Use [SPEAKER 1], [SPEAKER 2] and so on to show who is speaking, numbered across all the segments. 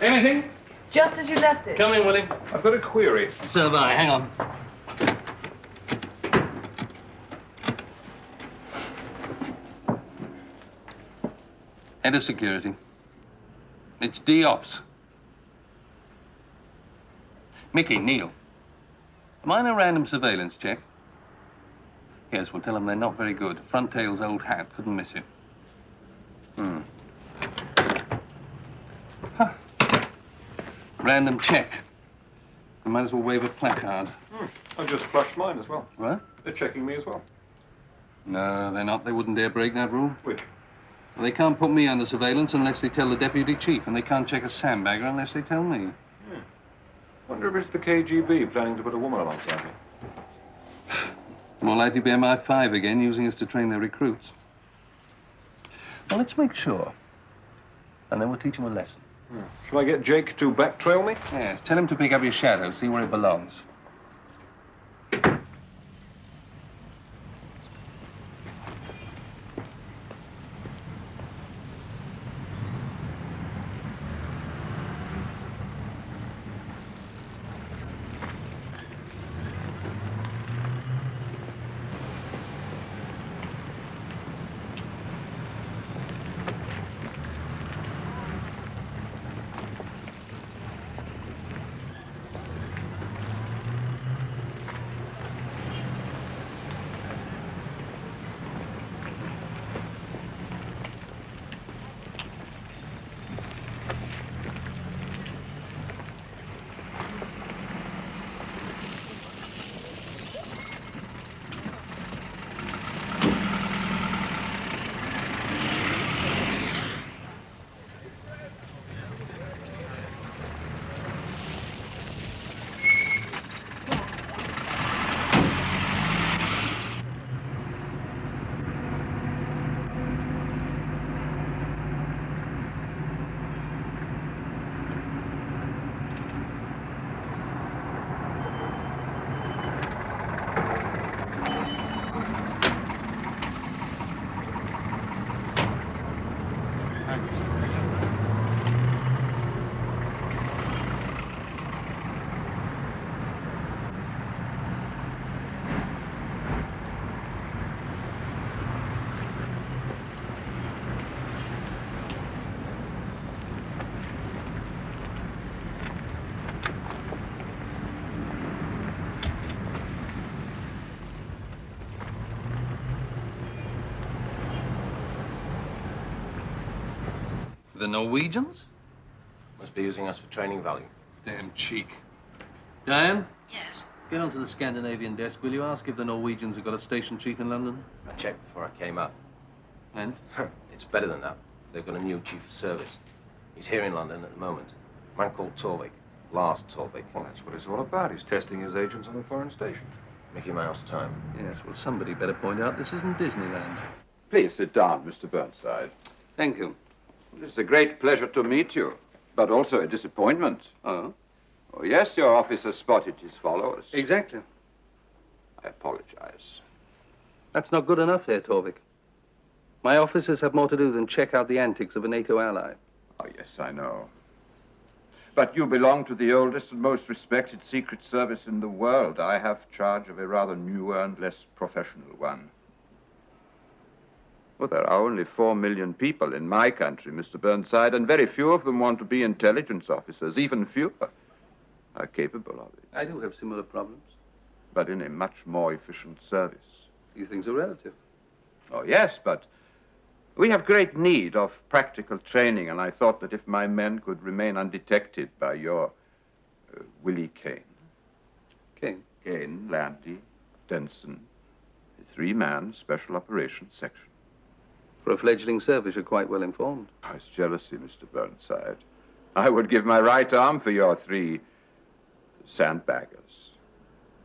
[SPEAKER 1] Anything?
[SPEAKER 2] Just as you left it.
[SPEAKER 1] Come in, Willie.
[SPEAKER 3] I've got a query.
[SPEAKER 1] So have I. Hang on. Head of security. It's D-Ops. Mickey, Neil. Am I in a random surveillance check? Yes, we'll tell them they're not very good. Front tail's old hat. Couldn't miss it. Huh. Random check. You might as well wave a placard.
[SPEAKER 3] I've just flushed mine as well.
[SPEAKER 1] What?
[SPEAKER 3] They're checking me as well.
[SPEAKER 1] No, they're not. They wouldn't dare break that rule.
[SPEAKER 3] Which?
[SPEAKER 1] Well, they can't put me under surveillance unless they tell the deputy chief, and they can't check a sandbagger unless they tell me.
[SPEAKER 3] Wonder if it's the KGB planning to put a woman alongside me.
[SPEAKER 1] More likely to be MI5 again, using us to train their recruits. Well, let's make sure. And then we'll teach them a lesson.
[SPEAKER 3] Shall I get Jake to backtrail me?
[SPEAKER 1] Yes, tell him to pick up your shadow, see where it belongs. The Norwegians?
[SPEAKER 4] Must be using us for training value.
[SPEAKER 1] Damn cheek. Diane?
[SPEAKER 2] Yes.
[SPEAKER 1] Get onto the Scandinavian desk, will you? Ask if the Norwegians have got a station chief in London.
[SPEAKER 4] I checked before I came up.
[SPEAKER 1] And?
[SPEAKER 4] It's better than that. They've got a new chief of service. He's here in London at the moment. A man called Torvik. Lars Torvik.
[SPEAKER 3] Well, that's what it's all about. He's testing his agents on a foreign station.
[SPEAKER 4] Mickey Mouse time.
[SPEAKER 1] Yes, well, somebody better point out this isn't Disneyland.
[SPEAKER 5] Please sit down, Mr. Burnside.
[SPEAKER 1] Thank you.
[SPEAKER 5] It's a great pleasure to meet you, but also a disappointment.
[SPEAKER 1] Oh?
[SPEAKER 5] Oh, yes, your officer spotted his followers.
[SPEAKER 1] Exactly.
[SPEAKER 5] I apologize.
[SPEAKER 1] That's not good enough, Herr Torvik. My officers have more to do than check out the antics of a NATO ally.
[SPEAKER 5] Oh, yes, I know. But you belong to the oldest and most respected secret service in the world. I have charge of a rather newer and less professional one. Well, there are only 4 million people in my country, Mr. Burnside, and very few of them want to be intelligence officers. Even fewer are capable of it.
[SPEAKER 1] I do have similar problems.
[SPEAKER 5] But in a much more efficient service.
[SPEAKER 1] These things are relative.
[SPEAKER 5] Oh, yes, but we have great need of practical training, and I thought that if my men could remain undetected by your Willie Kane.
[SPEAKER 1] Kane?
[SPEAKER 5] Kane, Lanty, Denson, a 3-man special operations section.
[SPEAKER 1] For a fledgling service, you're quite well informed.
[SPEAKER 5] Oh, it's jealousy, Mr. Burnside. I would give my right arm for your 3 sandbaggers.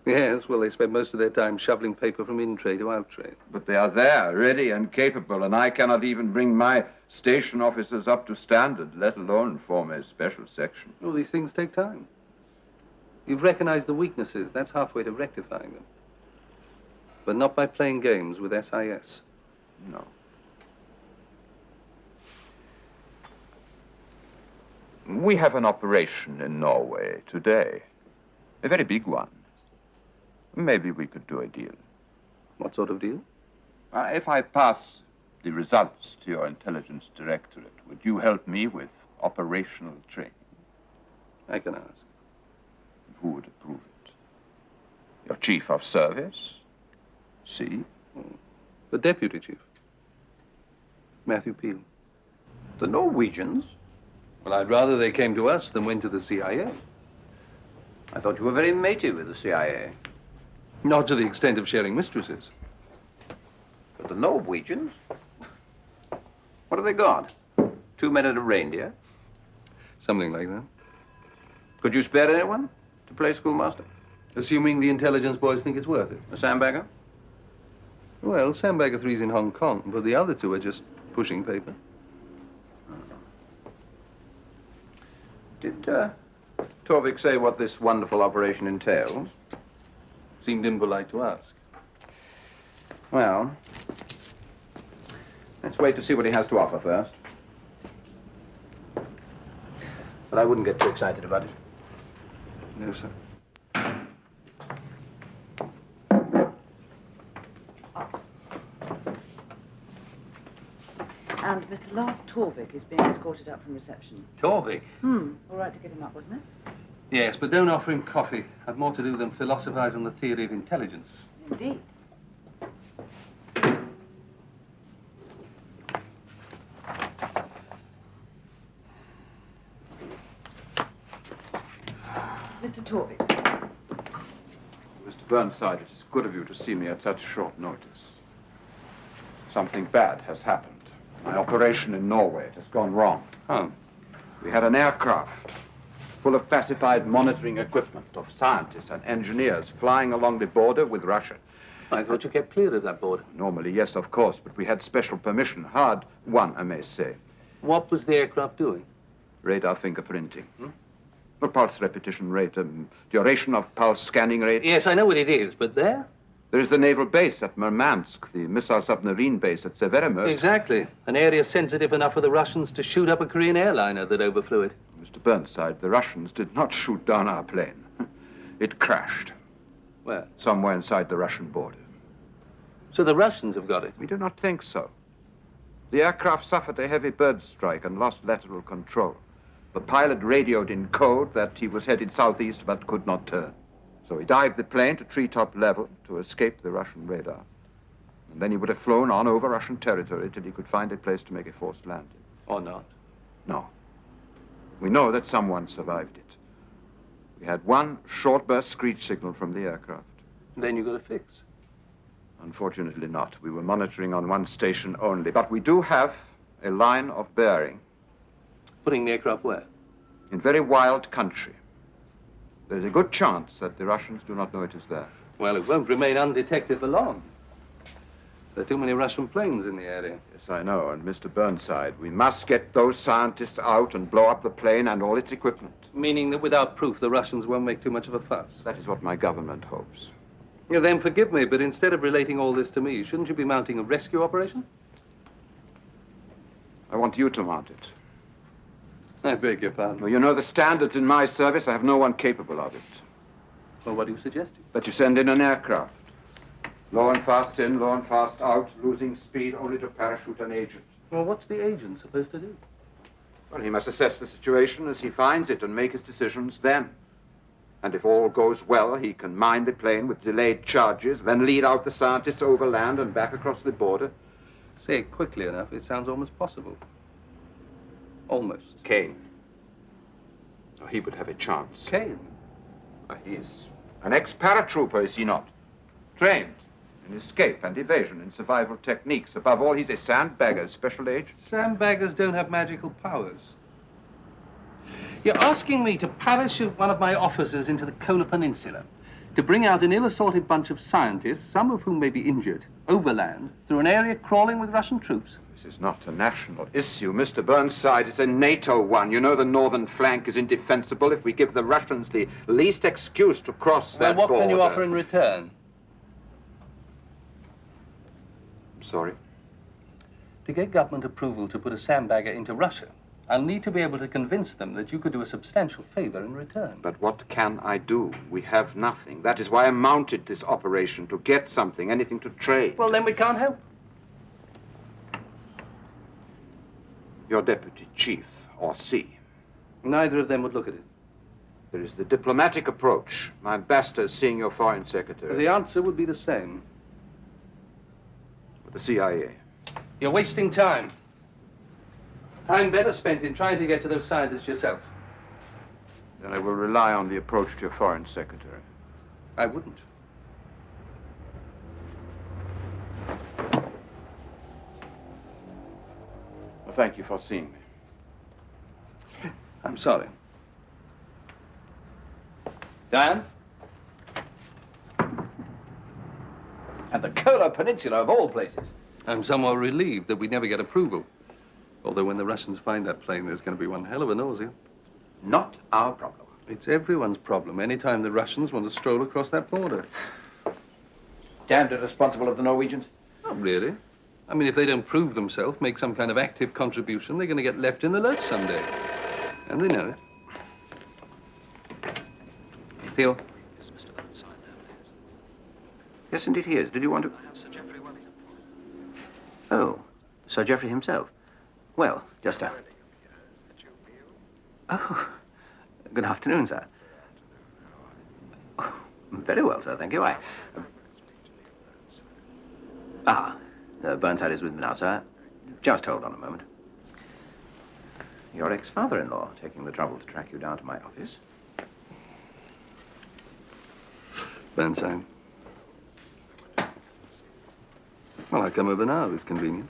[SPEAKER 1] Yes, well, they spend most of their time shoveling paper from in-tray to out-tray.
[SPEAKER 5] But they are there, ready and capable, and I cannot even bring my station officers up to standard, let alone form a special section.
[SPEAKER 1] All these things take time. You've recognized the weaknesses. That's halfway to rectifying them. But not by playing games with SIS.
[SPEAKER 5] No. We have an operation in Norway today. A very big one. Maybe we could do a deal.
[SPEAKER 1] What sort of deal?
[SPEAKER 5] If I pass the results to your intelligence directorate, would you help me with operational training?
[SPEAKER 1] I can ask.
[SPEAKER 5] Who would approve it? Your chief of service? See?
[SPEAKER 1] The deputy chief. Matthew Peel.
[SPEAKER 4] The Norwegians?
[SPEAKER 1] Well, I'd rather they came to us than went to the CIA.
[SPEAKER 4] I thought you were very matey with the CIA.
[SPEAKER 1] Not to the extent of sharing mistresses.
[SPEAKER 4] But the Norwegians? What have they got? 2 men and a reindeer?
[SPEAKER 1] Something like that.
[SPEAKER 4] Could you spare anyone to play schoolmaster?
[SPEAKER 1] Assuming the intelligence boys think it's worth it.
[SPEAKER 4] A sandbagger?
[SPEAKER 1] Well, Sandbagger 3's in Hong Kong, but the other two are just pushing paper.
[SPEAKER 4] Did Torvik say what this wonderful operation entails?
[SPEAKER 1] Seemed impolite to ask.
[SPEAKER 4] Well, let's wait to see what he has to offer first. But I wouldn't get too excited about it.
[SPEAKER 1] No, sir.
[SPEAKER 2] And Mr. Lars Torvik is being escorted up from reception.
[SPEAKER 1] Torvik?
[SPEAKER 2] All right to get him up, wasn't it?
[SPEAKER 1] Yes, but don't offer him coffee. I've more to do than philosophize on the theory of intelligence.
[SPEAKER 2] Indeed. Mr. Torvik, sir.
[SPEAKER 5] Mr. Burnside, it is good of you to see me at such short notice. Something bad has happened. My operation in Norway has gone wrong.
[SPEAKER 1] Oh.
[SPEAKER 5] We had an aircraft full of classified monitoring equipment of scientists and engineers flying along the border with Russia.
[SPEAKER 1] I thought you kept clear of that border.
[SPEAKER 5] Normally, yes, of course, but we had special permission. Hard won, I may say.
[SPEAKER 1] What was the aircraft doing?
[SPEAKER 5] Radar fingerprinting. The pulse repetition rate, duration of pulse scanning rate.
[SPEAKER 1] Yes, I know what it is, but there?
[SPEAKER 5] There is the naval base at Murmansk, the missile submarine base at Severomorsk.
[SPEAKER 1] Exactly. An area sensitive enough for the Russians to shoot up a Korean airliner that overflew it.
[SPEAKER 5] Mr. Burnside, the Russians did not shoot down our plane. It crashed.
[SPEAKER 1] Where?
[SPEAKER 5] Somewhere inside the Russian border.
[SPEAKER 1] So the Russians have got it?
[SPEAKER 5] We do not think so. The aircraft suffered a heavy bird strike and lost lateral control. The pilot radioed in code that he was headed southeast but could not turn. So he dived the plane to treetop level to escape the Russian radar. And then he would have flown on over Russian territory till he could find a place to make a forced landing.
[SPEAKER 1] Or not?
[SPEAKER 5] No. We know that someone survived it. We had one short burst screech signal from the aircraft.
[SPEAKER 1] Then you got a fix.
[SPEAKER 5] Unfortunately not. We were monitoring on one station only. But we do have a line of bearing.
[SPEAKER 1] Putting the aircraft where?
[SPEAKER 5] In very wild country. There's a good chance that the Russians do not know it is there.
[SPEAKER 1] Well, it won't remain undetected for long. There are too many Russian planes in the area.
[SPEAKER 5] Yes, I know. And Mr. Burnside, we must get those scientists out and blow up the plane and all its equipment.
[SPEAKER 1] Meaning that without proof, the Russians won't make too much of a fuss.
[SPEAKER 5] That is what my government hopes.
[SPEAKER 1] Yeah, then forgive me, but instead of relating all this to me, shouldn't you be mounting a rescue operation?
[SPEAKER 5] I want you to mount it.
[SPEAKER 1] I beg your pardon.
[SPEAKER 5] Well, you know the standards in my service. I have no one capable of it.
[SPEAKER 1] Well, what are you suggesting?
[SPEAKER 5] That you send in an aircraft. Low and fast in, low and fast out, losing speed only to parachute an agent.
[SPEAKER 1] Well, what's the agent supposed to do?
[SPEAKER 5] Well, he must assess the situation as he finds it and make his decisions then. And if all goes well, he can mine the plane with delayed charges, then lead out the scientists overland and back across the border.
[SPEAKER 1] Say it quickly enough, it sounds almost possible. Almost.
[SPEAKER 5] Kane. Oh, he would have a chance.
[SPEAKER 1] Kane?
[SPEAKER 5] He's an ex-paratrooper, is he not? Trained in escape and evasion and survival techniques. Above all, he's a Sandbaggers special agent.
[SPEAKER 1] Sandbaggers don't have magical powers. You're asking me to parachute one of my officers into the Kola Peninsula, to bring out an ill-assorted bunch of scientists, some of whom may be injured, overland, through an area crawling with Russian troops.
[SPEAKER 5] This is not a national issue, Mr. Burnside. It's a NATO one. You know the northern flank is indefensible if we give the Russians the least excuse to cross that border.
[SPEAKER 1] Well, what can you offer in return?
[SPEAKER 5] I'm sorry.
[SPEAKER 1] To get government approval to put a sandbagger into Russia, I'll need to be able to convince them that you could do a substantial favor in return.
[SPEAKER 5] But what can I do? We have nothing. That is why I mounted this operation, to get something, anything to trade.
[SPEAKER 1] Well, then we can't help.
[SPEAKER 5] Your deputy chief, or C.
[SPEAKER 1] Neither of them would look at it.
[SPEAKER 5] There is the diplomatic approach. My ambassador seeing your foreign secretary.
[SPEAKER 1] The answer would be the same.
[SPEAKER 5] With the CIA.
[SPEAKER 1] You're wasting time. Time better spent in trying to get to those scientists yourself.
[SPEAKER 5] Then I will rely on the approach to your foreign secretary.
[SPEAKER 1] I wouldn't.
[SPEAKER 5] Well, thank you for seeing me.
[SPEAKER 1] I'm sorry. Diane?
[SPEAKER 4] And the Kola Peninsula of all places.
[SPEAKER 1] I'm somewhat relieved that we never get approval. Although when the Russians find that plane, there's going to be one hell of a nausea.
[SPEAKER 4] Not our problem.
[SPEAKER 1] It's everyone's problem anytime the Russians want to stroll across that border.
[SPEAKER 4] Damned irresponsible of the Norwegians.
[SPEAKER 1] Not really. I mean, if they don't prove themselves, make some kind of active contribution, they're going to get left in the lurch someday. And they know it.
[SPEAKER 4] Peel? Yes, Mr. Burnside, there, please. Yes, indeed he is. Did you want to...
[SPEAKER 6] I have Sir Geoffrey Wellington.
[SPEAKER 4] Oh, Sir Geoffrey himself. Well, just a... Oh, good afternoon, sir. Oh, very well, sir, thank you. Burnside is with me now, sir. Just hold on a moment. Your ex-father-in-law taking the trouble to track you down to my office.
[SPEAKER 1] Burnside. Well, I'll come over now if it's convenient.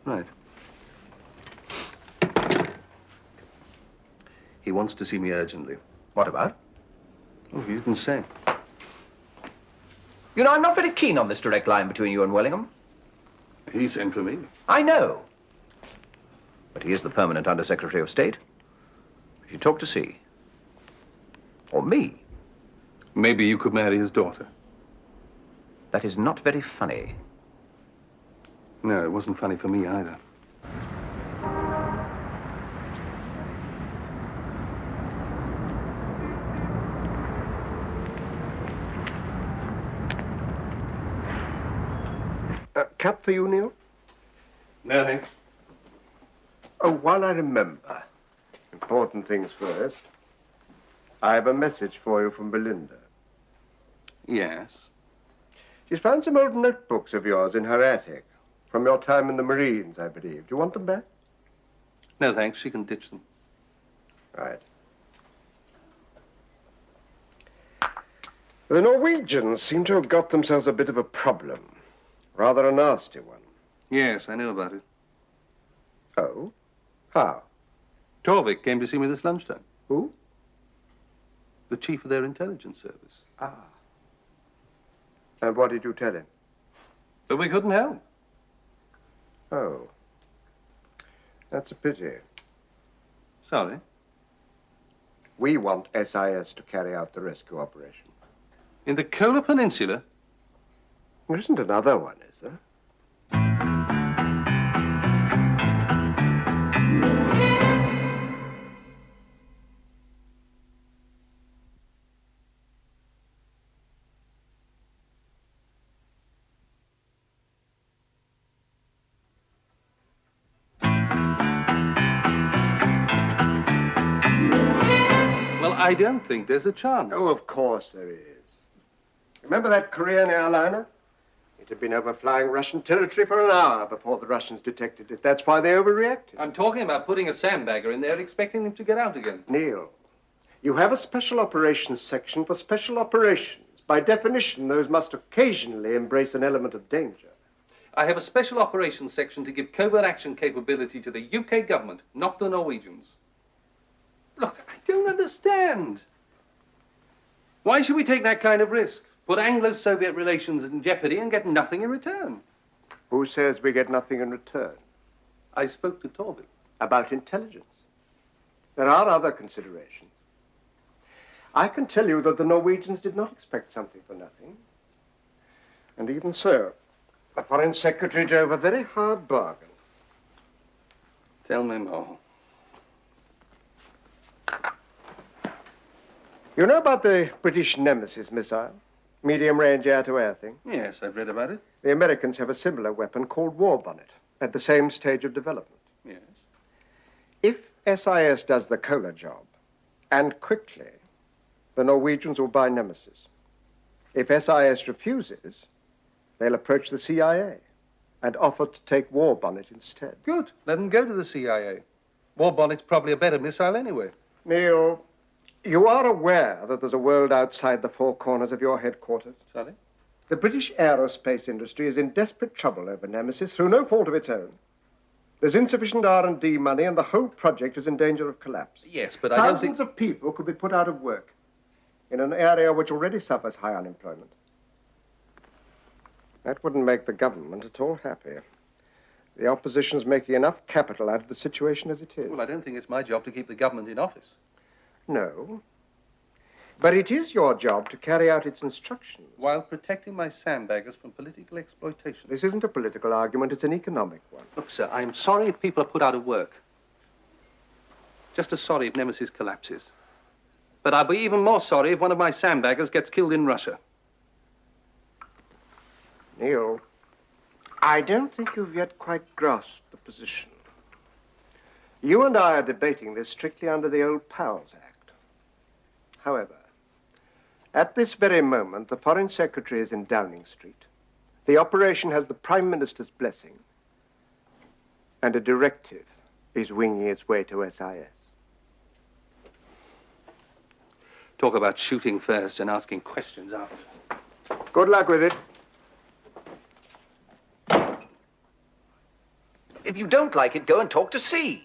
[SPEAKER 1] Right. He wants to see me urgently.
[SPEAKER 4] What about?
[SPEAKER 1] Oh, he didn't say.
[SPEAKER 4] You know, I'm not very keen on this direct line between you and Wellingham.
[SPEAKER 1] He sent for me.
[SPEAKER 4] I know. But he is the permanent Under-Secretary of State. You should talk to C. Or me.
[SPEAKER 1] Maybe you could marry his daughter.
[SPEAKER 4] That is not very funny.
[SPEAKER 1] No, it wasn't funny for me either.
[SPEAKER 7] Cup for you, Neil?
[SPEAKER 1] No, thanks.
[SPEAKER 7] Oh, while I remember, important things first, I have a message for you from Belinda.
[SPEAKER 1] Yes.
[SPEAKER 7] She's found some old notebooks of yours in her attic, from your time in the Marines, I believe. Do you want them back?
[SPEAKER 1] No, thanks. She can ditch them.
[SPEAKER 7] Right. The Norwegians seem to have got themselves a bit of a problem. Rather a nasty one.
[SPEAKER 1] Yes, I know about it.
[SPEAKER 7] Oh? How?
[SPEAKER 1] Torvik came to see me this lunchtime.
[SPEAKER 7] Who?
[SPEAKER 1] The chief of their intelligence service.
[SPEAKER 7] Ah. And what did you tell him?
[SPEAKER 1] But we couldn't help.
[SPEAKER 7] Oh. That's a pity.
[SPEAKER 1] Sorry.
[SPEAKER 7] We want SIS to carry out the rescue operation.
[SPEAKER 1] In the Kola Peninsula?
[SPEAKER 7] There isn't another one, is there?
[SPEAKER 1] Well, I don't think there's a chance.
[SPEAKER 7] Oh, of course there is. Remember that Korean airliner? It had been overflying Russian territory for an hour before the Russians detected it. That's why they overreacted.
[SPEAKER 1] I'm talking about putting a sandbagger in there, expecting him to get out again.
[SPEAKER 7] Neil, you have a special operations section for special operations. By definition, those must occasionally embrace an element of danger.
[SPEAKER 1] I have a special operations section to give covert action capability to the UK government, not the Norwegians. Look, I don't understand. Why should we take that kind of risk? Put Anglo-Soviet relations in jeopardy and get nothing in return?
[SPEAKER 7] Who says we get nothing in return?
[SPEAKER 1] I spoke to Torvik.
[SPEAKER 7] About intelligence. There are other considerations. I can tell you that the Norwegians did not expect something for nothing. And even so, the Foreign Secretary drove a very hard bargain.
[SPEAKER 1] Tell me more.
[SPEAKER 7] You know about the British Nemesis missile? Medium-range air-to-air thing?
[SPEAKER 1] Yes, I've read about it.
[SPEAKER 7] The Americans have a similar weapon called War Bonnet at the same stage of development.
[SPEAKER 1] Yes.
[SPEAKER 7] If SIS does the Kohler job, and quickly, the Norwegians will buy Nemesis. If SIS refuses, they'll approach the CIA and offer to take War Bonnet instead.
[SPEAKER 1] Good. Let them go to the CIA. War Bonnet's probably a better missile anyway.
[SPEAKER 7] Neil, you are aware that there's a world outside the four corners of your headquarters?
[SPEAKER 1] Sorry?
[SPEAKER 7] The British aerospace industry is in desperate trouble over Nemesis through no fault of its own. There's insufficient R&D money and the whole project is in danger of collapse.
[SPEAKER 1] Yes, but I don't think...
[SPEAKER 7] Thousands of people could be put out of work in an area which already suffers high unemployment. That wouldn't make the government at all happy. The opposition's making enough capital out of the situation as it is.
[SPEAKER 1] Well, I don't think it's my job to keep the government in office.
[SPEAKER 7] No. But it is your job to carry out its instructions.
[SPEAKER 1] While protecting my sandbaggers from political exploitation.
[SPEAKER 7] This isn't a political argument, it's an economic one.
[SPEAKER 1] Look, sir, I'm sorry if people are put out of work. Just as sorry if Nemesis collapses. But I'll be even more sorry if one of my sandbaggers gets killed in Russia.
[SPEAKER 7] Neil, I don't think you've yet quite grasped the position. You and I are debating this strictly under the old Powers Act. However, at this very moment, the Foreign Secretary is in Downing Street. The operation has the Prime Minister's blessing, and a directive is winging its way to SIS.
[SPEAKER 1] Talk about shooting first and asking questions after.
[SPEAKER 7] Good luck with it.
[SPEAKER 4] If you don't like it, go and talk to C.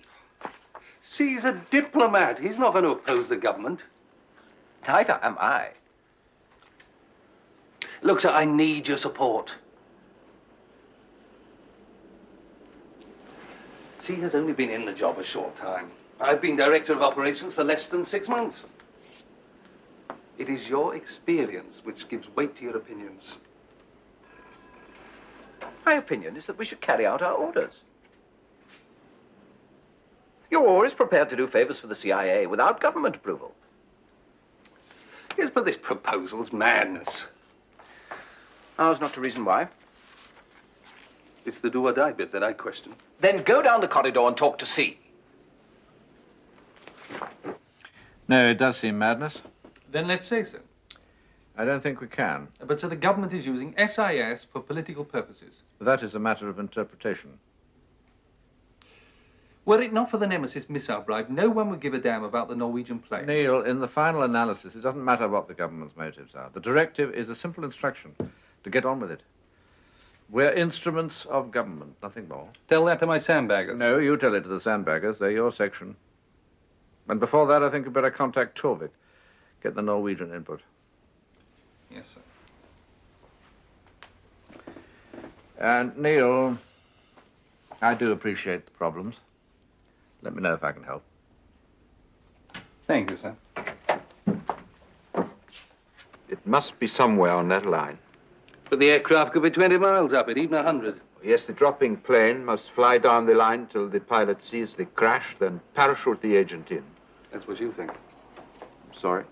[SPEAKER 1] C's a diplomat. He's not going to oppose the government.
[SPEAKER 4] Neither am I.
[SPEAKER 1] Look, sir, I need your support. C has only been in the job a short time. I've been director of operations for less than 6 months. It is your experience which gives weight to your opinions.
[SPEAKER 4] My opinion is that we should carry out our orders. You're always prepared to do favors for the CIA without government approval.
[SPEAKER 1] Yes, but this proposal's madness.
[SPEAKER 4] How's not to reason why?
[SPEAKER 1] It's the do-or-die bit that I question.
[SPEAKER 4] Then go down the corridor and talk to C.
[SPEAKER 6] No, it does seem madness.
[SPEAKER 1] Then let's say so.
[SPEAKER 6] I don't think we can.
[SPEAKER 1] But so the government is using SIS for political purposes.
[SPEAKER 6] That is a matter of interpretation.
[SPEAKER 1] Were it not for the Nemesis missile bribe, no one would give a damn about the Norwegian plane.
[SPEAKER 6] Neil, in the final analysis, it doesn't matter what the government's motives are. The directive is a simple instruction to get on with it. We're instruments of government, nothing more.
[SPEAKER 1] Tell that to my sandbaggers.
[SPEAKER 6] No, you tell it to the Sandbaggers. They're your section. And before that, I think you'd better contact Torvik. Get the Norwegian input.
[SPEAKER 1] Yes, sir.
[SPEAKER 6] And, Neil, I do appreciate the problems. Let me know if I can help.
[SPEAKER 1] Thank you, sir.
[SPEAKER 5] It must be somewhere on that line.
[SPEAKER 1] But the aircraft could be 20 miles up it, even 100.
[SPEAKER 5] Yes, the dropping plane must fly down the line till the pilot sees the crash, then parachute the agent in.
[SPEAKER 1] That's what you think.
[SPEAKER 5] I'm sorry.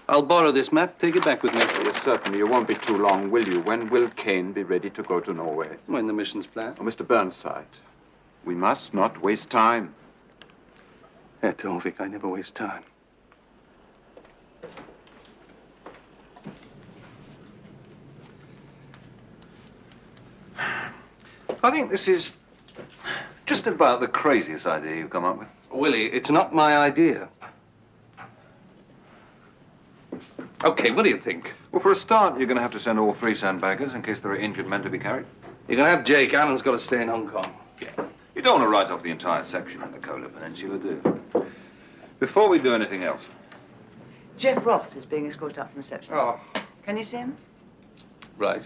[SPEAKER 1] I'll borrow this map. Take it back with me.
[SPEAKER 5] Yes, certainly. You won't be too long, will you? When will Kane be ready to go to Norway?
[SPEAKER 1] When the mission's planned.
[SPEAKER 5] Oh, Mr. Burnside, we must not waste time.
[SPEAKER 1] Herr Torvik, I never waste time.
[SPEAKER 3] I think this is just about the craziest idea you've come up with.
[SPEAKER 1] Willie, it's not my idea. Okay, what do you think?
[SPEAKER 3] Well, for a start, you're going to have to send all 3 sandbaggers in case there are injured men to be carried.
[SPEAKER 1] You're going to have Jake. Alan's got to stay in Hong Kong.
[SPEAKER 3] You don't want to write off the entire section in the Kohler Peninsula, do you? Before we do anything else.
[SPEAKER 2] Jeff Ross is being escorted up from reception.
[SPEAKER 1] Oh,
[SPEAKER 2] Can you see him?
[SPEAKER 1] right.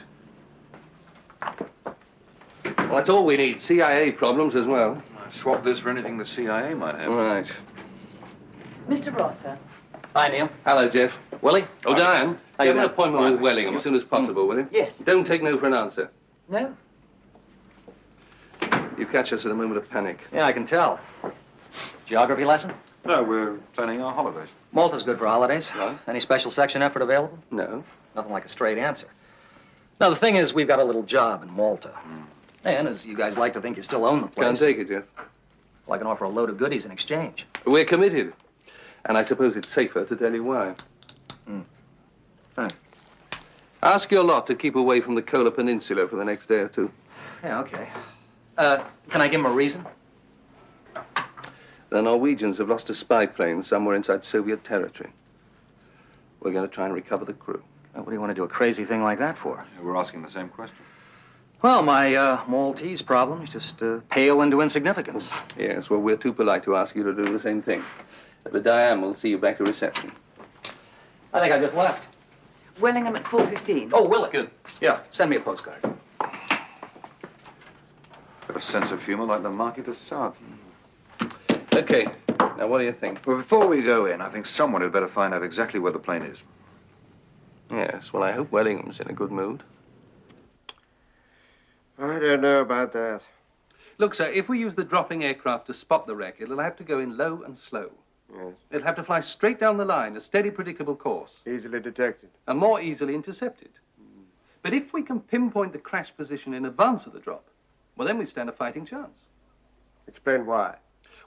[SPEAKER 1] Well, that's all we need. CIA problems as well.
[SPEAKER 3] I'd swap this for anything the CIA might have.
[SPEAKER 1] Right.
[SPEAKER 2] Mr. Ross, sir.
[SPEAKER 4] Hi, Neil.
[SPEAKER 1] Hello, Jeff.
[SPEAKER 4] Willie?
[SPEAKER 1] Oh, Diane,
[SPEAKER 4] How
[SPEAKER 1] you
[SPEAKER 4] you
[SPEAKER 1] have an
[SPEAKER 4] doing?
[SPEAKER 1] appointment
[SPEAKER 3] Fine,
[SPEAKER 1] with Wellingham as soon as possible, will you?
[SPEAKER 2] Yes.
[SPEAKER 1] Don't take no for an answer.
[SPEAKER 2] No?
[SPEAKER 1] You catch us at a moment of panic.
[SPEAKER 8] Yeah, I can tell. Geography lesson?
[SPEAKER 3] No, we're planning our holidays.
[SPEAKER 8] Malta's good for holidays.
[SPEAKER 1] Right.
[SPEAKER 8] Any special section effort available?
[SPEAKER 1] No.
[SPEAKER 8] Nothing like a straight answer. Now, the thing is, we've got a little job in Malta. And as you guys like to think you still own the place.
[SPEAKER 1] Can't take it, Jeff.
[SPEAKER 8] Well, I can offer a load of goodies in exchange.
[SPEAKER 1] We're committed. And I suppose it's safer to tell you why. Ask your lot to keep away from the Kola Peninsula for the next day or two.
[SPEAKER 8] Yeah, okay. Can I give him a reason?
[SPEAKER 1] The Norwegians have lost a spy plane somewhere inside Soviet territory. We're going to try and recover the crew.
[SPEAKER 8] What do you want to do a crazy thing like that for?
[SPEAKER 3] Yeah, we're asking the same question.
[SPEAKER 8] Well, my Maltese problems just pale into insignificance.
[SPEAKER 1] Yes, well, we're too polite to ask you to do the same thing. But Diane will see you back to reception.
[SPEAKER 8] I think I just left.
[SPEAKER 2] Wellingham at 4:15.
[SPEAKER 8] Oh, will it? Good. Yeah, send me a postcard.
[SPEAKER 3] Got a sense of humor like the Marquis de Sade.
[SPEAKER 1] Okay, now what do you think?
[SPEAKER 3] Well, before we go in, I think someone had better find out exactly where the plane is.
[SPEAKER 1] Yes, well, I hope Wellingham's in a good mood.
[SPEAKER 7] I don't know about that.
[SPEAKER 1] Look, sir, if we use the dropping aircraft to spot the wreck, it'll have to go in low and slow.
[SPEAKER 7] Yes.
[SPEAKER 1] It'll have to fly straight down the line, a steady, predictable course,
[SPEAKER 7] Easily detected.
[SPEAKER 1] and more easily intercepted. But if we can pinpoint the crash position in advance of the drop, well, then we stand a fighting chance.
[SPEAKER 7] Explain why.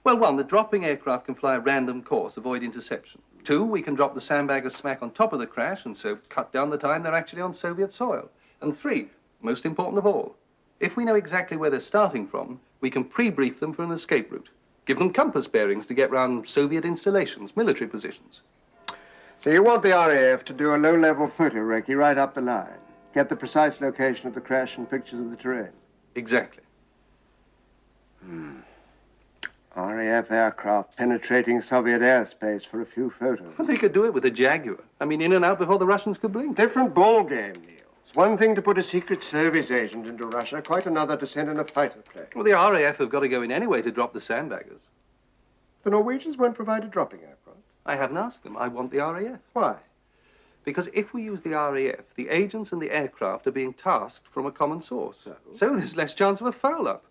[SPEAKER 1] Well, one, the dropping aircraft can fly a random course, avoid interception. Two, we can drop the Sandbaggers smack on top of the crash and so cut down the time they're actually on Soviet soil. And three, most important of all, if we know exactly where they're starting from, we can pre-brief them for an escape route. Give them compass bearings to get round Soviet installations, military positions.
[SPEAKER 7] So you want the RAF to do a low-level photo recce right up the line. Get the precise location of the crash and pictures of the terrain.
[SPEAKER 1] Exactly.
[SPEAKER 7] RAF aircraft penetrating Soviet airspace for a few photos.
[SPEAKER 1] Well, they could do it with a Jaguar. I mean, in and out before the Russians could blink.
[SPEAKER 7] Different ball game, Neil. It's one thing to put a Secret Service agent into Russia, quite another to send in a fighter plane.
[SPEAKER 1] Well, the RAF have got to go in anyway to drop the Sandbaggers.
[SPEAKER 7] The Norwegians won't provide a dropping aircraft.
[SPEAKER 1] I haven't asked them. I want the RAF.
[SPEAKER 7] Why?
[SPEAKER 1] Because if we use the RAF, the agents and the aircraft are being tasked from a common source. So there's less chance of a foul-up.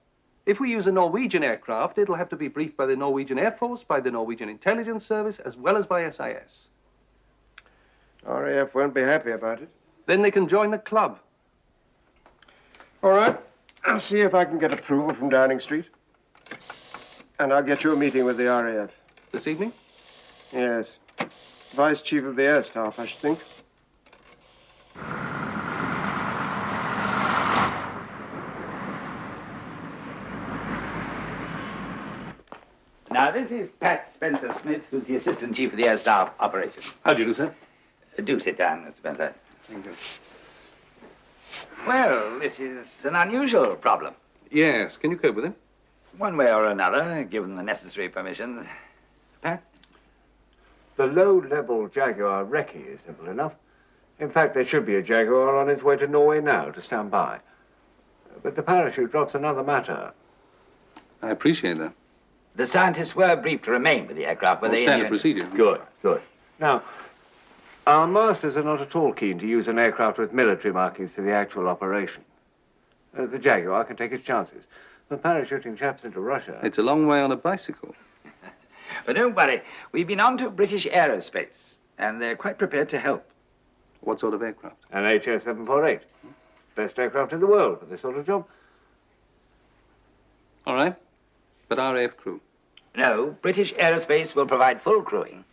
[SPEAKER 1] If we use a Norwegian aircraft, it'll have to be briefed by the Norwegian Air Force, by the Norwegian Intelligence Service, as well as by SIS.
[SPEAKER 7] RAF won't be happy about it.
[SPEAKER 1] Then they can join the club.
[SPEAKER 7] All right. I'll see if I can get approval from Downing Street. And I'll get you a meeting with the RAF.
[SPEAKER 1] This evening?
[SPEAKER 7] Yes. Vice Chief of the Air Staff, I should think.
[SPEAKER 9] Now, this is Pat Spencer-Smith, who's the Assistant Chief of the Air Staff Operations.
[SPEAKER 1] How do you do, sir?
[SPEAKER 9] Do sit down, Mr. Spencer.
[SPEAKER 1] Thank you.
[SPEAKER 9] Well, this is an unusual problem.
[SPEAKER 1] Yes. Can you cope with him?
[SPEAKER 9] One way or another, given the necessary permissions. Pat?
[SPEAKER 10] The low-level Jaguar recce is simple enough. In fact, there should be a Jaguar on its way to Norway now to stand by. But the parachute drop's another matter.
[SPEAKER 1] I appreciate that.
[SPEAKER 9] The scientists were briefed to remain with the aircraft, but they...
[SPEAKER 1] Standard procedure.
[SPEAKER 10] Good, good. Now, our masters are not at all keen to use an aircraft with military markings for the actual operation. The Jaguar can take its chances. The parachuting chaps into Russia...
[SPEAKER 1] It's a long way on a bicycle.
[SPEAKER 9] But don't worry, we've been on to British Aerospace, and they're quite prepared to help.
[SPEAKER 1] What sort of aircraft?
[SPEAKER 10] An HS-748. Best aircraft in the world for this sort of job.
[SPEAKER 1] All right. But RAF crew?
[SPEAKER 9] No, British Aerospace will provide full crewing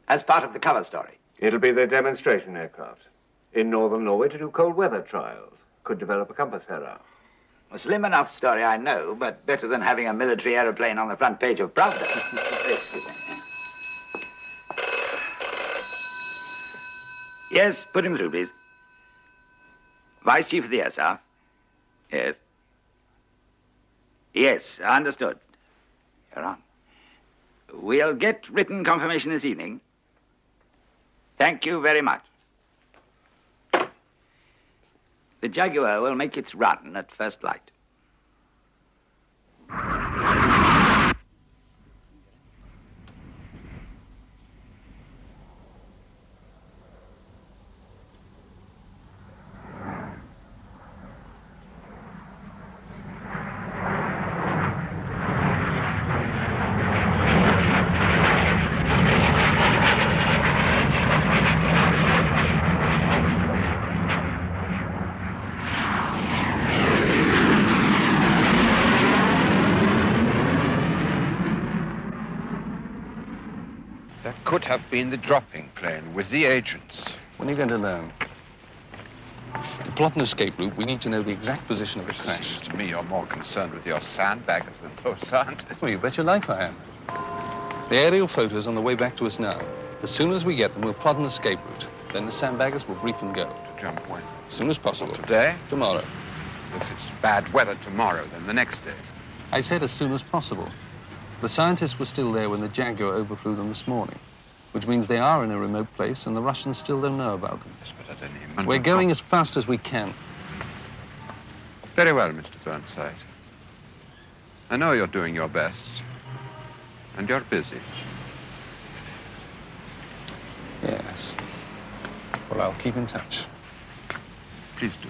[SPEAKER 9] as part of the cover story.
[SPEAKER 10] It'll be their demonstration aircraft. In northern Norway to do cold weather trials. Could develop a compass error.
[SPEAKER 9] A slim enough story, I know, but better than having a military aeroplane on the front page of Pravda. Excuse me. Yes, put him through, please. Vice Chief of the Air Staff. Yes. Yes, understood. You're on. We'll get written confirmation this evening. Thank you very much. The Jaguar will make its run at first light.
[SPEAKER 5] could have been the dropping plane with the agents.
[SPEAKER 1] When are you going to learn? To plot an escape route, we need to know the exact position of the
[SPEAKER 5] It
[SPEAKER 1] crash.
[SPEAKER 5] seems to me you're more concerned with your sandbaggers than those scientists.
[SPEAKER 1] Well, you bet your life I am. The aerial photos on the way back to us now. As soon as we get them, we'll plot an escape route. Then the sandbaggers will brief and go.
[SPEAKER 5] To jump when?
[SPEAKER 1] As soon as possible.
[SPEAKER 5] Today?
[SPEAKER 1] Tomorrow.
[SPEAKER 5] If it's bad weather tomorrow, then the next day.
[SPEAKER 1] I said as soon as possible. The scientists were still there when the Jaguar overflew them this morning, which means they are in a remote place and the Russians still don't know about them.
[SPEAKER 5] Yes, but at any moment...
[SPEAKER 1] We're going as fast as we can.
[SPEAKER 5] Very well, Mr. Burnside. I know you're doing your best, and you're busy.
[SPEAKER 1] Yes. Well, I'll keep in touch.
[SPEAKER 5] Please do.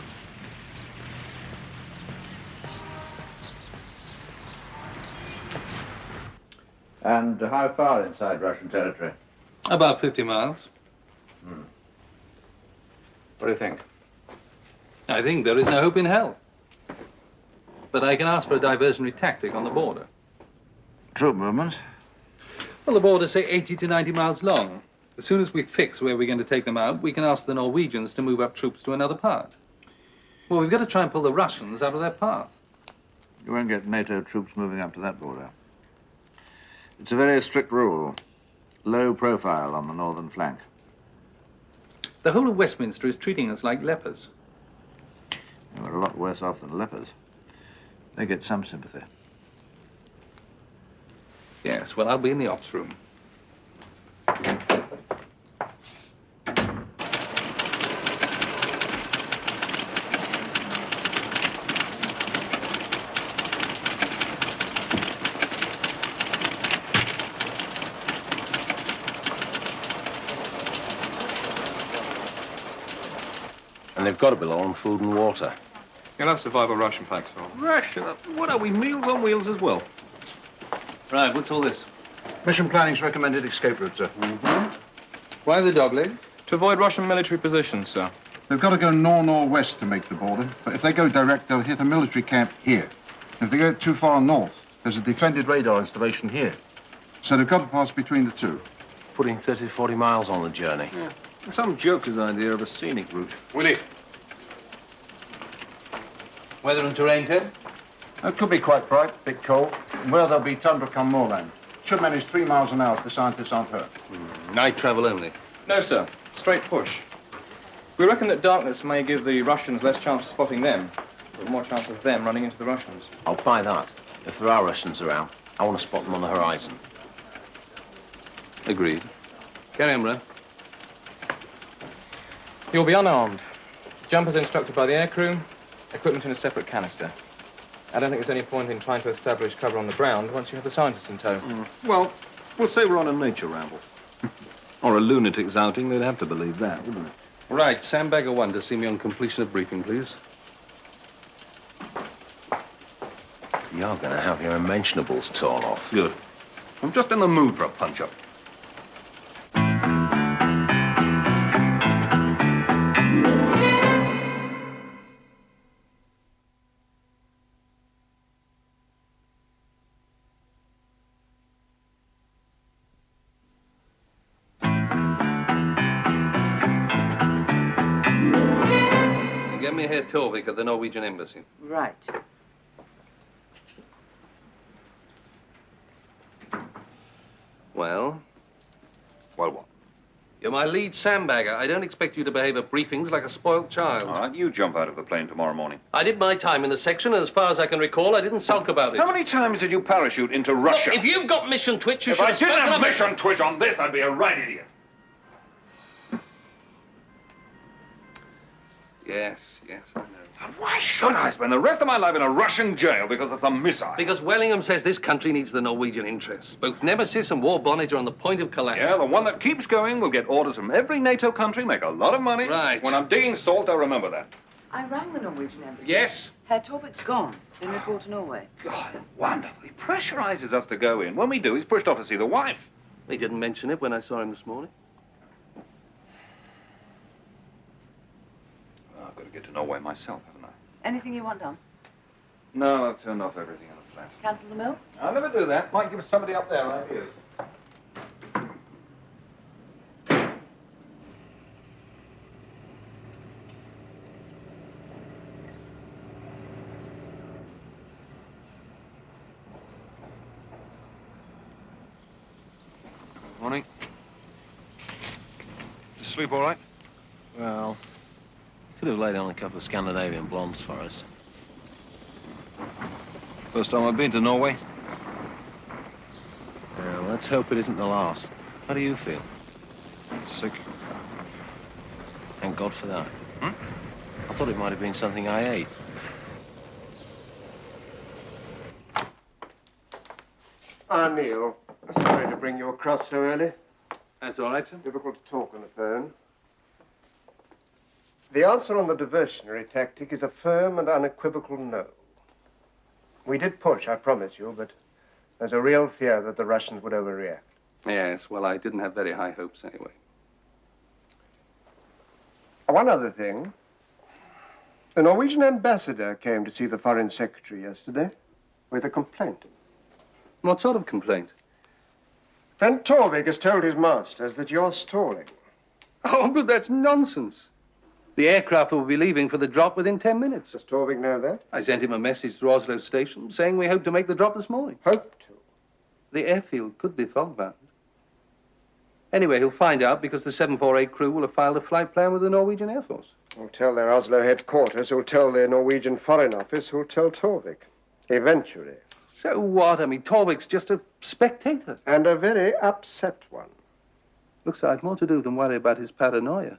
[SPEAKER 6] And how far inside Russian territory?
[SPEAKER 1] About 50 miles.
[SPEAKER 6] What do you think?
[SPEAKER 1] I think there is no hope in hell. But I can ask for a diversionary tactic on the border.
[SPEAKER 6] Troop movements?
[SPEAKER 1] Well, the border's, say, 80 to 90 miles long. As soon as we fix where we're going to take them out, we can ask the Norwegians to move up troops to another part. Well, we've got to try and pull the Russians out of their path.
[SPEAKER 6] You won't get NATO troops moving up to that border. It's a very strict rule. Low profile on the northern flank.
[SPEAKER 1] The whole of Westminster is treating us like lepers.
[SPEAKER 6] We're a lot worse off than lepers. They get some sympathy.
[SPEAKER 1] Yes, well, I'll be in the ops room.
[SPEAKER 4] And they've got to be low on food and water.
[SPEAKER 11] You'll have survival ration packs, Phil.
[SPEAKER 3] Ration? What are we, Meals on Wheels as well?
[SPEAKER 1] Right, what's all this?
[SPEAKER 6] Mission planning's recommended escape route, sir.
[SPEAKER 1] Why the dogleg?
[SPEAKER 11] To avoid Russian military positions, sir.
[SPEAKER 12] They've got to go north-northwest to make the border. But if they go direct, they'll hit a military camp here. If they go too far north, there's a defended radar installation here. So they've got to pass between the two.
[SPEAKER 4] Putting 30 to 40 miles on the journey.
[SPEAKER 11] Yeah. Some joker's idea of a scenic route.
[SPEAKER 12] Willie.
[SPEAKER 1] Weather and terrain, Ted?
[SPEAKER 12] It could be quite bright, a bit cold. Well, there'll be tundra come moorland. Should manage 3 miles an hour if the scientists aren't hurt.
[SPEAKER 1] Night travel only.
[SPEAKER 11] No, sir. Straight push. We reckon that darkness may give the Russians less chance of spotting them, but more chance of them running into the Russians.
[SPEAKER 4] I'll buy that. If there are Russians around, I want to spot them on the horizon.
[SPEAKER 1] Agreed. Carry on, Brad.
[SPEAKER 11] You'll be unarmed. Jumpers instructed by the aircrew, equipment in a separate canister. I don't think there's any point in trying to establish cover on the ground once you have the scientists in tow.
[SPEAKER 3] Well, we'll say we're on a nature ramble. Or a lunatic's outing. They'd have to believe that, wouldn't they?
[SPEAKER 1] Right, Sandbagger 1 to see me on completion of briefing, please.
[SPEAKER 4] You're going to have your unmentionables torn off.
[SPEAKER 3] Good. I'm just in the mood for a punch-up.
[SPEAKER 1] Get me Herr Torvik at the Norwegian embassy.
[SPEAKER 2] Right.
[SPEAKER 1] Well?
[SPEAKER 3] Well, what?
[SPEAKER 1] You're my lead sandbagger. I don't expect you to behave at briefings like a spoiled child.
[SPEAKER 3] All right, you jump out of the plane tomorrow morning.
[SPEAKER 1] I did my time in the section, and as far as I can recall, I didn't sulk about it.
[SPEAKER 3] How many times did you parachute into Russia?
[SPEAKER 1] Look, if you've got mission twitch, you
[SPEAKER 3] If
[SPEAKER 1] should
[SPEAKER 3] I
[SPEAKER 1] have
[SPEAKER 3] didn't
[SPEAKER 1] spoken
[SPEAKER 3] have
[SPEAKER 1] up.
[SPEAKER 3] mission twitch on this, I'd be a right idiot.
[SPEAKER 1] Yes, I know.
[SPEAKER 3] And why should I spend the rest of my life in a Russian jail because of some missile?
[SPEAKER 1] Because Wellingham says this country needs the Norwegian interests. Both Nemesis and War Bonnet are on the point of collapse.
[SPEAKER 3] Yeah, the one that keeps going will get orders from every NATO country, make a lot of money.
[SPEAKER 1] Right.
[SPEAKER 3] When I'm digging salt, I remember that.
[SPEAKER 2] I rang the Norwegian embassy.
[SPEAKER 1] Yes?
[SPEAKER 2] Herr Torvik's gone. Been recalled to Norway.
[SPEAKER 3] God, wonderful. He pressurizes us to go in. When we do, he's pushed off to see the wife.
[SPEAKER 1] He didn't mention it when I saw him this morning.
[SPEAKER 3] Oh, I've got to get to Norway myself, haven't I?
[SPEAKER 2] Anything you want done?
[SPEAKER 3] No, I've turned off everything in the flat.
[SPEAKER 2] Cancel the mill?
[SPEAKER 3] I'll never do that. Might give somebody up there ideas. Sleep all right?
[SPEAKER 13] Well, could have laid on a couple of Scandinavian blondes for us.
[SPEAKER 3] First time I've been to Norway.
[SPEAKER 13] Well, let's hope it isn't the last. How do you feel?
[SPEAKER 3] Sick.
[SPEAKER 13] Thank God for that. I thought it might have been something I ate.
[SPEAKER 7] Neil, sorry to bring you across so early.
[SPEAKER 1] That's all right, sir.
[SPEAKER 7] Difficult to talk on the phone. The answer on the diversionary tactic is a firm and unequivocal no. We did push, I promise you, but there's a real fear that the Russians would overreact.
[SPEAKER 1] Yes, well, I didn't have very high hopes anyway.
[SPEAKER 7] One other thing. The Norwegian ambassador came to see the foreign secretary yesterday with a complaint.
[SPEAKER 1] What sort of complaint?
[SPEAKER 7] Friend Torvik has told his masters that you're stalling.
[SPEAKER 1] Oh, but that's nonsense. The aircraft will be leaving for the drop within 10 minutes.
[SPEAKER 7] Does Torvik know that?
[SPEAKER 1] I sent him a message through Oslo station saying we hope to make the drop this morning.
[SPEAKER 7] Hope to?
[SPEAKER 1] The airfield could be fog-bound. Anyway, he'll find out because the 748 crew will have filed a flight plan with the Norwegian Air Force.
[SPEAKER 7] Who'll tell their Oslo headquarters, who'll tell their Norwegian Foreign Office, who'll tell Torvik. Eventually.
[SPEAKER 1] So what? I mean, Torvik's just a spectator.
[SPEAKER 7] And a very upset one.
[SPEAKER 1] Looks like more to do than worry about his paranoia.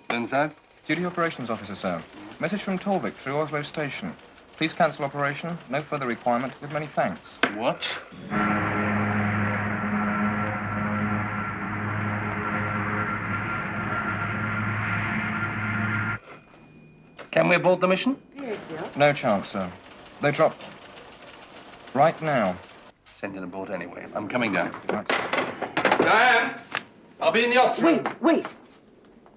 [SPEAKER 1] Burnside?
[SPEAKER 11] Duty Operations Officer, sir. Message from Torvik through Oslo Station. Please cancel operation. No further requirement. With many thanks.
[SPEAKER 1] What? Can we abort the mission?
[SPEAKER 11] No chance, sir. They drop right now.
[SPEAKER 1] Send an abort anyway. I'm coming down.
[SPEAKER 11] Right.
[SPEAKER 1] Diane! I'll be in the ops room.
[SPEAKER 2] Wait.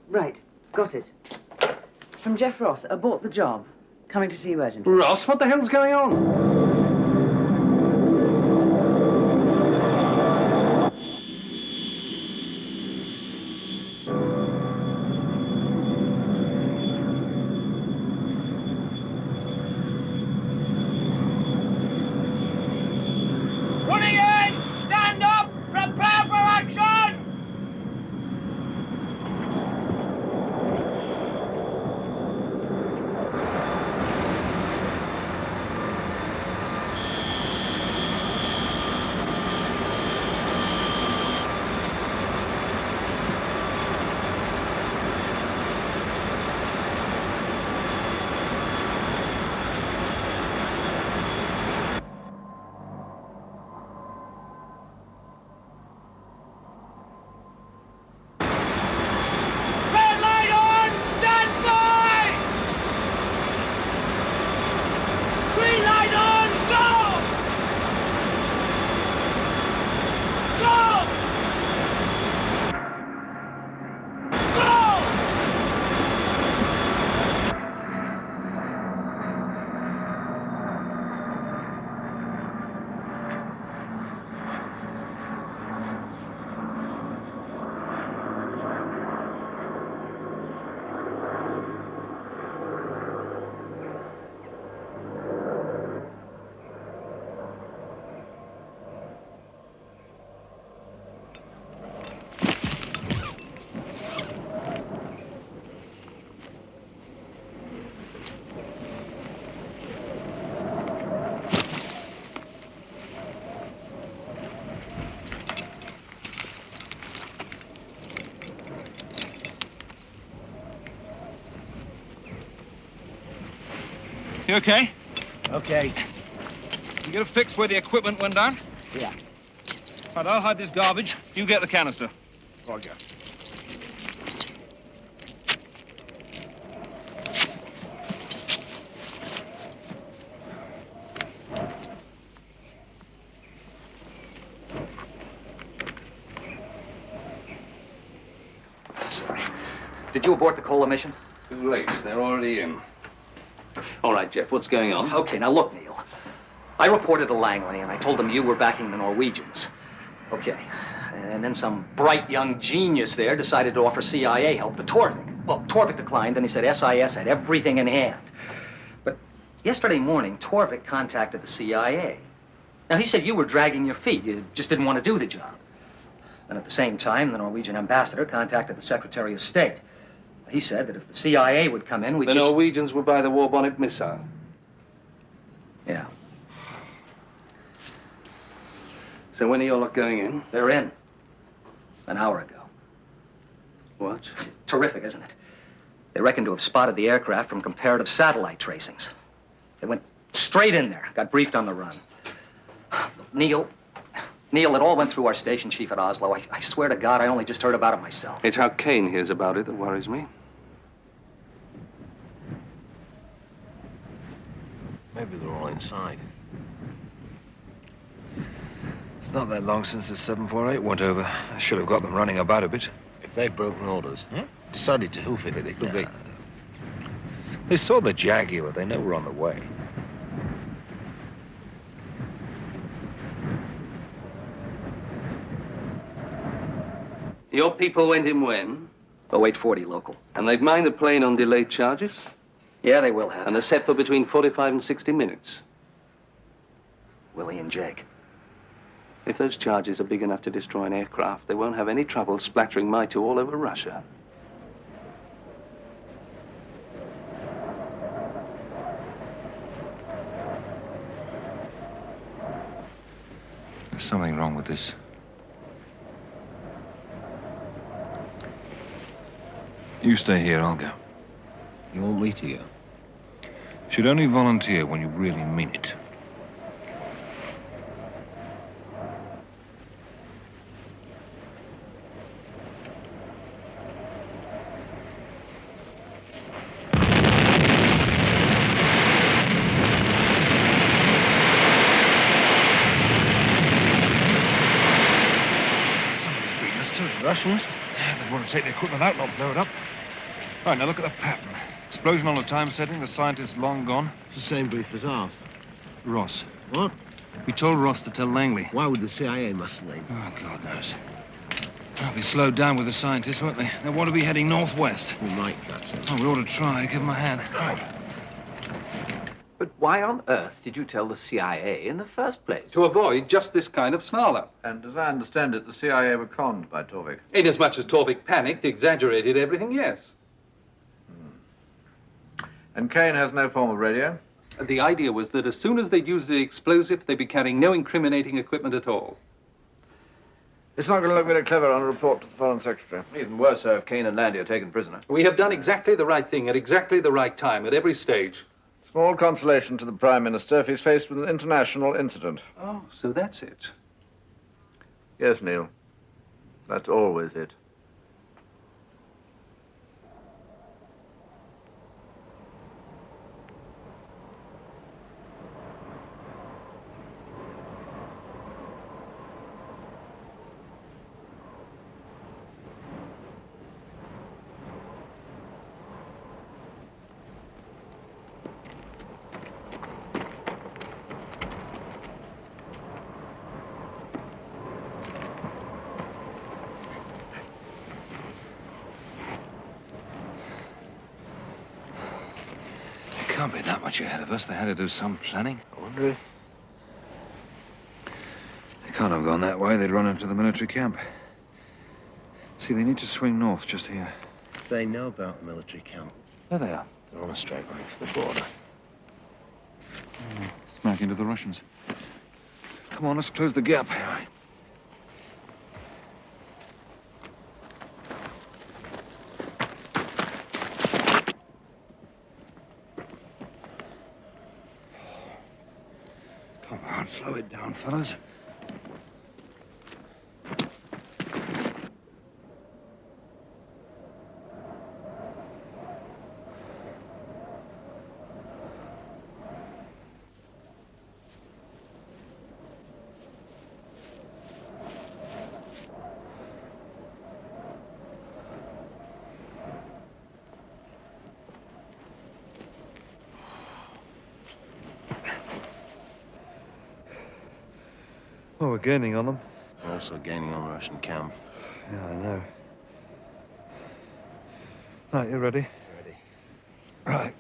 [SPEAKER 2] Right. Got it. From Jeff Ross, abort the job. Coming to see you urgently.
[SPEAKER 1] Ross, what the hell's going on?
[SPEAKER 14] Running in! Stand up! Prepare for action! Red light on! Stand by! Green light on! Go! Go! Go!
[SPEAKER 3] You okay?
[SPEAKER 13] Okay.
[SPEAKER 3] You get a fix where the equipment went down?
[SPEAKER 13] Yeah.
[SPEAKER 15] Right, I'll hide this garbage. You get the canister.
[SPEAKER 13] Roger.
[SPEAKER 8] Sorry. Did you abort the cola mission?
[SPEAKER 1] Too late. They're already in. All right, Jeff, what's going on?
[SPEAKER 8] Okay, now look, Neil. I reported to Langley, and I told him you were backing the Norwegians. Okay. And then some bright young genius there decided to offer CIA help to Torvik. Well, Torvik declined, then he said SIS had everything in hand. But yesterday morning, Torvik contacted the CIA. Now, he said you were dragging your feet. You just didn't want to do the job. And at the same time, the Norwegian ambassador contacted the Secretary of State. He said that if the CIA would come in, we
[SPEAKER 1] The Norwegians would buy the war bonnet missile.
[SPEAKER 8] Yeah.
[SPEAKER 1] So when are you all going in?
[SPEAKER 8] They're in. An hour ago.
[SPEAKER 1] What?
[SPEAKER 8] Terrific, isn't it? They reckon to have spotted the aircraft from comparative satellite tracings. They went straight in there, got briefed on the run. Neil, it all went through our station chief at Oslo. I swear to God, I only just heard about it myself.
[SPEAKER 1] It's how Kane hears about it that worries me.
[SPEAKER 13] Maybe they're all inside.
[SPEAKER 16] It's not that long since the 748 went over. I should have got them running about a bit.
[SPEAKER 13] If they've broken orders, decided to hoof it, they could be.
[SPEAKER 16] They saw the Jaguar. They know we're on the way.
[SPEAKER 1] Your people went in when?
[SPEAKER 8] 0840 local.
[SPEAKER 1] And they've mined the plane on delayed charges?
[SPEAKER 8] Yeah, they will have.
[SPEAKER 1] And they're set for between 45 and 60 minutes.
[SPEAKER 8] Willie and Jake.
[SPEAKER 1] If those charges are big enough to destroy an aircraft, they won't have any trouble splattering my two all over Russia.
[SPEAKER 16] There's something wrong with this. You stay here, I'll go.
[SPEAKER 13] You want me to go?
[SPEAKER 16] Should only volunteer when you really mean it. Somebody's beating us to it.
[SPEAKER 13] Russians?
[SPEAKER 16] Yeah, they'd want to take the equipment out, not blow it up. All right, now look at the pattern. Explosion on a time setting, the scientist's long gone.
[SPEAKER 13] It's the same brief as ours.
[SPEAKER 16] Ross.
[SPEAKER 13] What?
[SPEAKER 16] We told Ross to tell Langley.
[SPEAKER 13] Why would the CIA muscle in?
[SPEAKER 16] Oh, God knows. They'll be slowed down with the scientists, won't they? They'll want to be heading northwest.
[SPEAKER 13] We might catch them.
[SPEAKER 16] Oh, we ought to try. Give them a hand.
[SPEAKER 4] But why on earth did you tell the CIA in the first place?
[SPEAKER 1] To avoid just this kind of snarler.
[SPEAKER 6] And as I understand it, the CIA were conned by Torvik.
[SPEAKER 1] Inasmuch as Torvik panicked, exaggerated everything, yes.
[SPEAKER 6] And Kane has no form of radio?
[SPEAKER 1] The idea was that as soon as they'd use the explosive, they'd be carrying no incriminating equipment at all.
[SPEAKER 6] It's not going to look very clever on a report to the Foreign Secretary.
[SPEAKER 4] Even worse, sir, if Kane and Landy are taken prisoner.
[SPEAKER 1] We have done exactly the right thing at exactly the right time at every stage.
[SPEAKER 6] Small consolation to the Prime Minister if he's faced with an international incident.
[SPEAKER 1] Oh, so that's it.
[SPEAKER 6] Yes, Neil. That's always it.
[SPEAKER 16] Can't be that much ahead of us. They had to do some planning.
[SPEAKER 13] I wonder if...
[SPEAKER 16] They can't have gone that way. They'd run into the military camp. See, they need to swing north just here.
[SPEAKER 13] They know about the military camp.
[SPEAKER 16] There they are.
[SPEAKER 13] They're on a straight line for the border.
[SPEAKER 16] Smack into the Russians. Come on, let's close the gap. Come on, slow it down, fellas. Oh, we're gaining on them.
[SPEAKER 13] We're also gaining on the Russian camp.
[SPEAKER 16] Yeah, I know. Right, you ready?
[SPEAKER 13] Ready.
[SPEAKER 16] Right.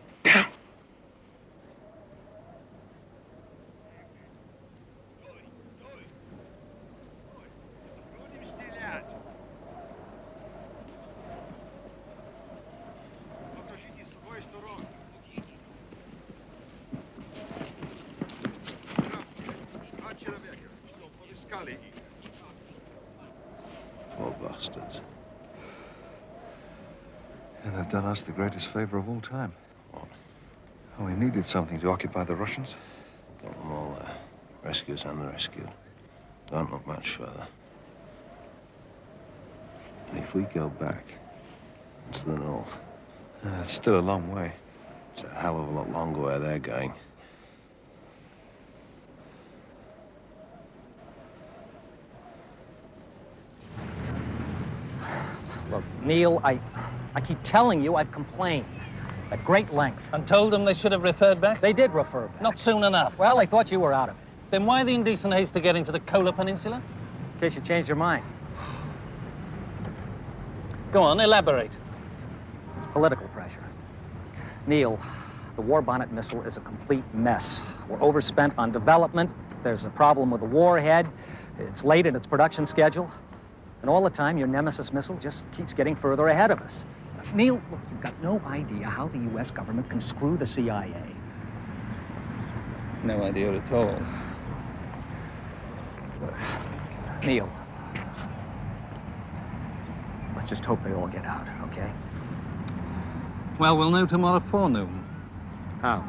[SPEAKER 13] Poor bastards.
[SPEAKER 16] And they've done us the greatest favor of all time.
[SPEAKER 13] What?
[SPEAKER 16] Oh, we needed something to occupy the Russians.
[SPEAKER 13] Got them all there. Rescuers and the rescued. Don't look much further. And if we go back to the north...
[SPEAKER 16] It's still a long way.
[SPEAKER 13] It's a hell of a lot longer where they're going.
[SPEAKER 8] Look, Neil, I keep telling you I've complained at great length.
[SPEAKER 1] And told them they should have referred back?
[SPEAKER 8] They did refer back.
[SPEAKER 1] Not soon enough.
[SPEAKER 8] Well, I thought you were out of it.
[SPEAKER 1] Then why the indecent haste to get into the Kola Peninsula?
[SPEAKER 8] In case you changed your mind.
[SPEAKER 1] Go on, elaborate.
[SPEAKER 8] It's political pressure. Neil, the war bonnet missile is a complete mess. We're overspent on development. There's a problem with the warhead. It's late in its production schedule. And all the time, your Nemesis missile just keeps getting further ahead of us. Neil, look, you've got no idea how the U.S. government can screw the CIA.
[SPEAKER 1] No idea at all.
[SPEAKER 8] Neil, let's just hope they all get out, okay?
[SPEAKER 1] Well, we'll know tomorrow forenoon.
[SPEAKER 8] How?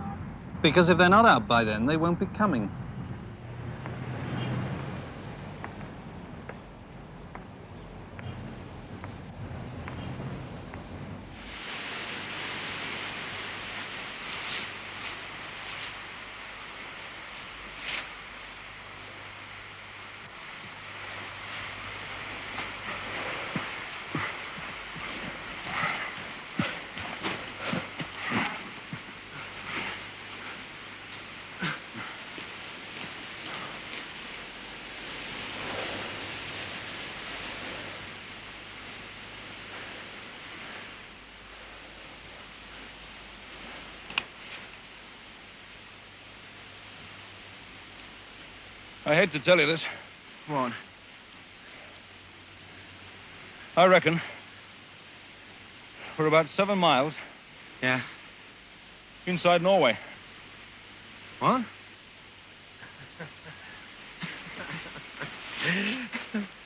[SPEAKER 1] Because if they're not out by then, they won't be coming.
[SPEAKER 16] I hate to tell you this.
[SPEAKER 13] Come on.
[SPEAKER 16] I reckon we're about 7 miles.
[SPEAKER 13] Yeah.
[SPEAKER 16] Inside Norway.
[SPEAKER 13] What?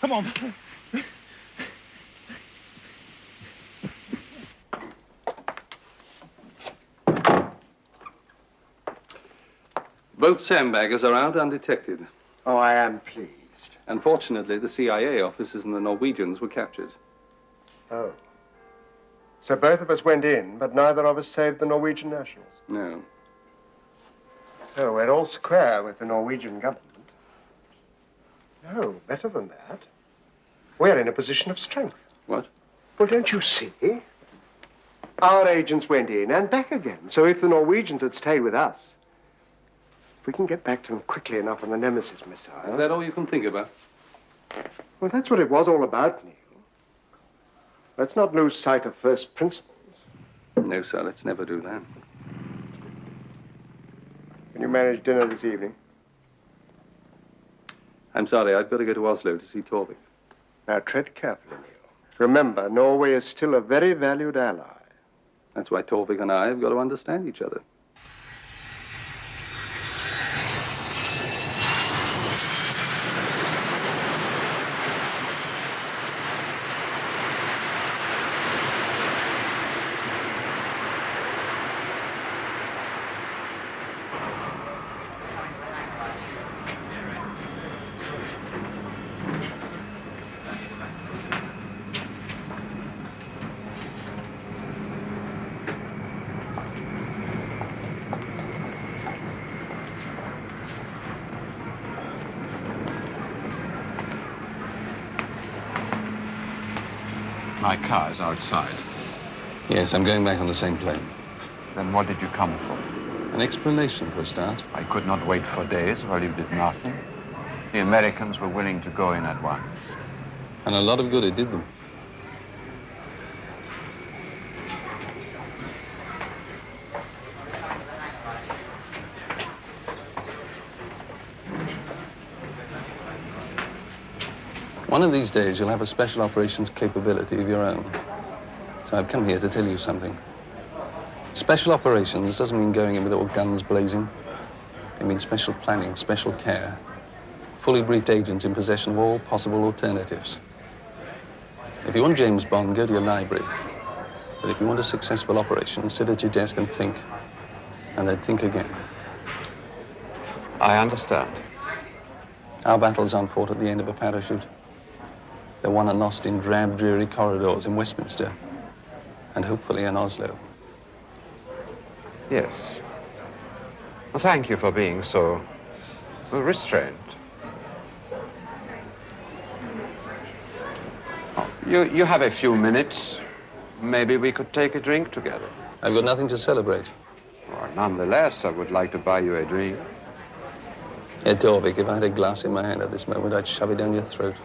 [SPEAKER 16] Come on.
[SPEAKER 1] Both Sandbaggers are out undetected.
[SPEAKER 7] Oh, I am pleased.
[SPEAKER 1] Unfortunately, the CIA officers and the Norwegians were captured.
[SPEAKER 7] Oh. So both of us went in, but neither of us saved the Norwegian nationals.
[SPEAKER 1] No.
[SPEAKER 7] So we're all square with the Norwegian government. No, better than that. We're in a position of strength.
[SPEAKER 1] What?
[SPEAKER 7] Well, don't you see? Our agents went in and back again. So if the Norwegians had stayed with us, if we can get back to them quickly enough on the Nemesis missile...
[SPEAKER 1] Is that all you can think about?
[SPEAKER 7] Well, that's what it was all about, Neil. Let's not lose sight of first principles.
[SPEAKER 1] No, sir, let's never do that.
[SPEAKER 7] Can you manage dinner this evening?
[SPEAKER 1] I'm sorry, I've got to go to Oslo to see Torvik.
[SPEAKER 7] Now, tread carefully, Neil. Remember, Norway is still a very valued ally.
[SPEAKER 1] That's why Torvik and I have got to understand each other.
[SPEAKER 5] My car is outside.
[SPEAKER 1] Yes, I'm going back on the same plane.
[SPEAKER 5] Then what did you come for?
[SPEAKER 1] An explanation for a start.
[SPEAKER 5] I could not wait for days while you did nothing. The Americans were willing to go in at once.
[SPEAKER 1] And a lot of good it did them. One of these days, you'll have a special operations capability of your own. So I've come here to tell you something. Special operations doesn't mean going in with all guns blazing. It means special planning, special care. Fully briefed agents in possession of all possible alternatives. If you want James Bond, go to your library. But if you want a successful operation, sit at your desk and think. And then think again.
[SPEAKER 5] I understand.
[SPEAKER 1] Our battles aren't fought at the end of a parachute. They're won and lost in drab, dreary corridors in Westminster. And hopefully in Oslo.
[SPEAKER 5] Yes. Well, thank you for being so restrained. Oh, you have a few minutes. Maybe we could take a drink together.
[SPEAKER 1] I've got nothing to celebrate.
[SPEAKER 5] Well, nonetheless, I would like to buy you a drink.
[SPEAKER 1] Torvik, if I had a glass in my hand at this moment, I'd shove it down your throat.